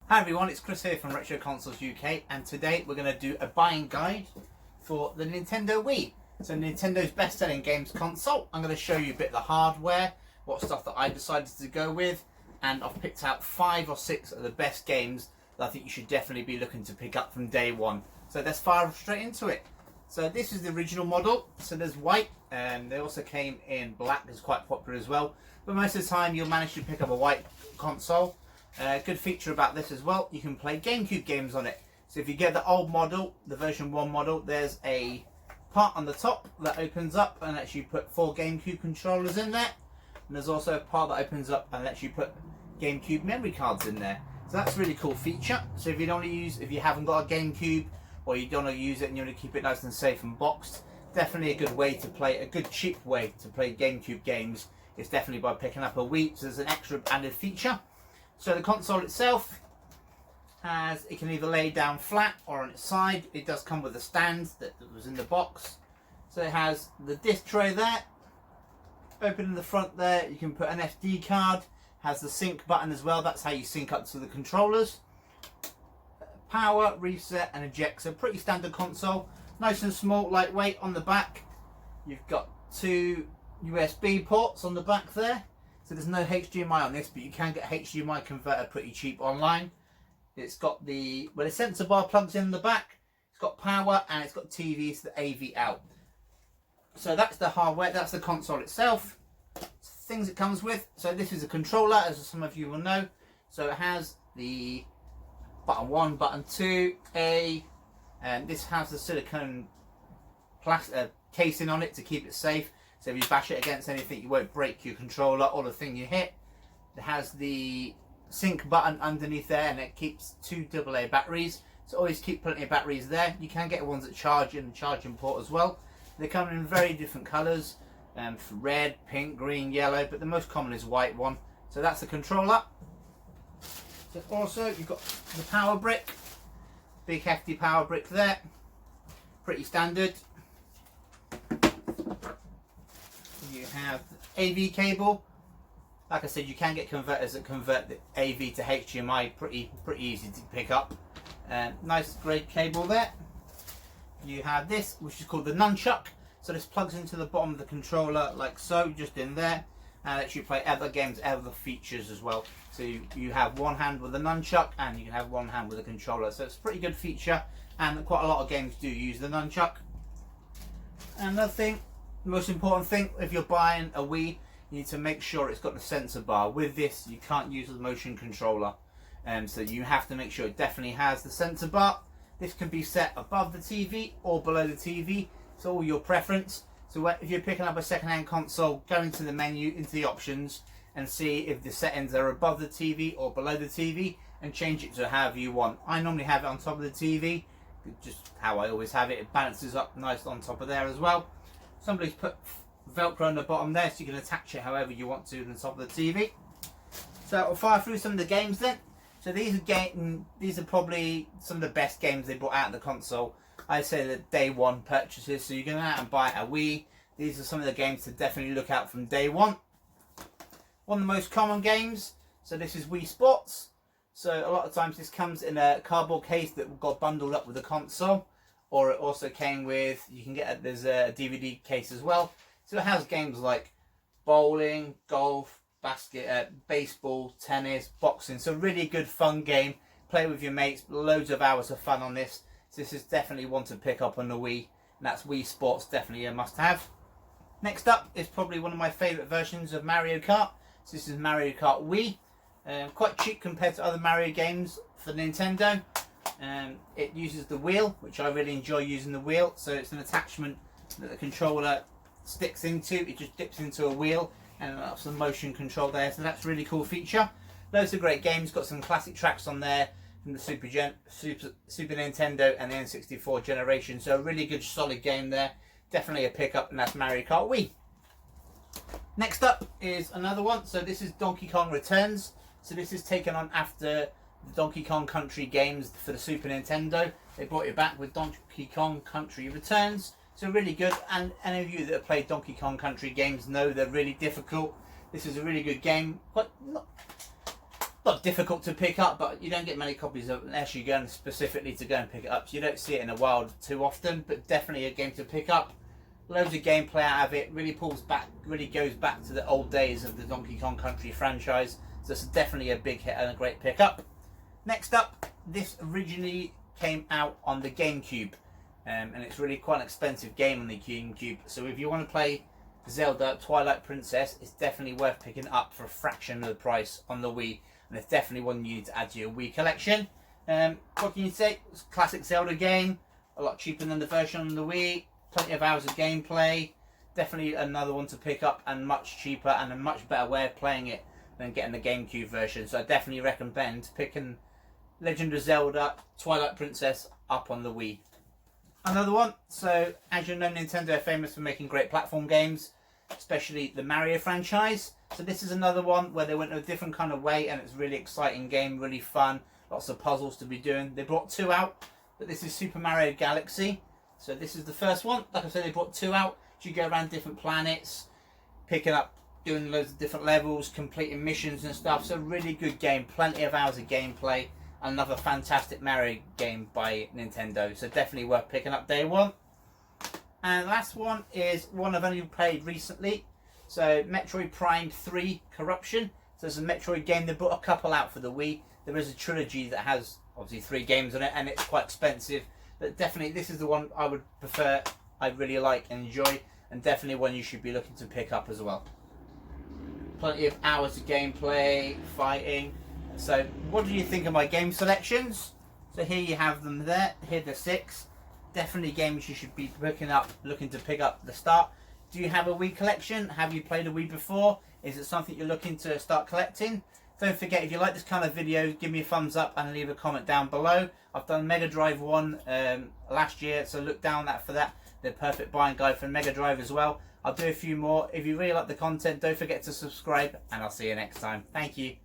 Hi everyone, it's Chris here from Retro Consoles UK, and today we're going to do a buying guide for the Nintendo Wii. So Nintendo's best-selling games console. I'm going to show you a bit of the hardware, what stuff that I decided to go with, and I've picked out 5 or 6 of the best games that I think you should definitely be looking to pick up from day one. So let's fire straight into it. So this is the original model. So there's white, and they also came in black, it's quite popular as well. But most of the time you'll manage to pick up a white console. Good feature about this as well, you can play GameCube games on it. So if you get the old model, the version 1 model, there's a part on the top that opens up and lets you put 4 GameCube controllers in there. And there's also a part that opens up and lets you put GameCube memory cards in there. So that's a really cool feature. So if you don't want to use, if you haven't got a GameCube or you don't want to use it and you want to keep it nice and safe and boxed, definitely a good way to play, a good cheap way to play GameCube games is definitely by picking up a Wii. So there's an extra added feature. So the console itself has, it can either lay down flat or on its side. It does come with a stand that was in the box. So it has the disc tray there. Open in the front there, you can put an SD card. Has the sync button as well, that's how you sync up to the controllers. Power, reset and eject, so pretty standard console. Nice and small, lightweight on the back. You've got 2 USB ports on the back there. So there's no HDMI on this, but you can get HDMI converter pretty cheap online. It's got the, well, the sensor bar plugs in the back. It's got power and it's got TV, so the AV out. So that's the hardware, that's the console itself. Things it comes with. So this is a controller, as some of you will know. So it has the button 1, button 2, A, and this has the silicone casing on it to keep it safe. So if you bash it against anything, you won't break your controller or the thing you hit. It has the sync button underneath there, and it keeps 2 AA batteries. So always keep plenty of batteries there. You can get ones that charge in the charging port as well. They come in very different colours, red, pink, green, yellow, but the most common is white one. So that's the controller. So also you've got the power brick, big hefty power brick there, pretty standard. You have the AV cable. Like I said, you can get converters that convert the AV to HDMI pretty easy to pick up. Nice grey cable there. You have this, which is called the nunchuck. So this plugs into the bottom of the controller like so, just in there, and lets you play other games, other features as well. So you have one hand with the nunchuck and you can have one hand with the controller. So it's a pretty good feature, and quite a lot of games do use the nunchuck. Another thing, the most important thing, if you're buying a Wii, you need to make sure it's got the sensor bar. With this, you can't use the motion controller, so you have to make sure it definitely has the sensor bar. This can be set above the TV or below the TV. It's all your preference. So if you're picking up a second-hand console, go into the menu, into the options, and see if the settings are above the TV or below the TV, and change it to however you want. I normally have it on top of the TV, just how I always have it. It balances up nice on top of there as well. Somebody's put Velcro on the bottom there, so you can attach it however you want to on the top of the TV. So I'll fire through some of the games then. So these are probably some of the best games they brought out of the console. I'd say that day one purchases, so you can go out and buy a Wii. These are some of the games to definitely look out from day one. One of the most common games, so this is Wii Sports. So a lot of times this comes in a cardboard case that got bundled up with the console, or it also came with, you can get, there's a DVD case as well. So it has games like bowling, golf, baseball, tennis, boxing. So really good fun game. Play with your mates, loads of hours of fun on this. So this is definitely one to pick up on the Wii, and that's Wii Sports, definitely a must-have. Next up is probably one of my favourite versions of Mario Kart. So this is Mario Kart Wii. Quite cheap compared to other Mario games for Nintendo. It uses the wheel, which I really enjoy using the wheel. So it's an attachment that the controller sticks into. It just dips into a wheel, and that's the motion control there. So that's a really cool feature. Loads of great games. Got some classic tracks on there from the Super Nintendo and the N64 generation. So a really good solid game there. Definitely a pickup, and that's Mario Kart Wii. Next up is another one. So this is Donkey Kong Returns. So this is taken on after the Donkey Kong Country games for the Super Nintendo. They brought it back with Donkey Kong Country Returns. So really good, and any of you that have played Donkey Kong Country games know they're really difficult. This is a really good game, but not not difficult to pick up, but you don't get many copies of it unless you're going specifically to go and pick it up. So you don't see it in the wild too often, but definitely a game to pick up. Loads of gameplay out of it, really pulls back, really goes back to the old days of the Donkey Kong Country franchise. So it's definitely a big hit and a great pickup. Next up, this originally came out on the GameCube, and it's really quite an expensive game on the GameCube. So if you want to play Zelda Twilight Princess, it's definitely worth picking up for a fraction of the price on the Wii, and it's definitely one you need to add to your Wii collection. What can you say? It's a classic Zelda game, a lot cheaper than the version on the Wii, plenty of hours of gameplay, definitely another one to pick up and much cheaper and a much better way of playing it than getting the GameCube version. So I definitely recommend picking Legend of Zelda Twilight Princess up on the Wii. Another one, so as you know, Nintendo are famous for making great platform games, especially the Mario franchise. So this is another one where they went a different kind of way, and it's a really exciting game, really fun, lots of puzzles to be doing. They brought 2 out, but this is Super Mario Galaxy. So this is the first one. Like I said, they brought 2 out. You go around different planets, picking up, doing loads of different levels, completing missions and stuff. So really good game, plenty of hours of gameplay. Another fantastic Mario game by Nintendo, so definitely worth picking up day one. And last one is one I've only played recently, so Metroid Prime 3 Corruption. So it's a Metroid game. They brought a couple out for the Wii. There is a trilogy that has obviously 3 games on it, and it's quite expensive, but definitely this is the one I would prefer, I really like and enjoy, and definitely one you should be looking to pick up as well. Plenty of hours of gameplay, fighting. So what do you think of my game selections? So here you have them there. Here are the 6. Definitely games you should be picking up, looking to pick up at the start. Do you have a Wii collection? Have you played a Wii before? Is it something you're looking to start collecting? Don't forget, if you like this kind of video, give me a thumbs up and leave a comment down below. I've done Mega Drive 1 last year, so look down that for that. The perfect buying guide for Mega Drive as well. I'll do a few more. If you really like the content, don't forget to subscribe, and I'll see you next time. Thank you.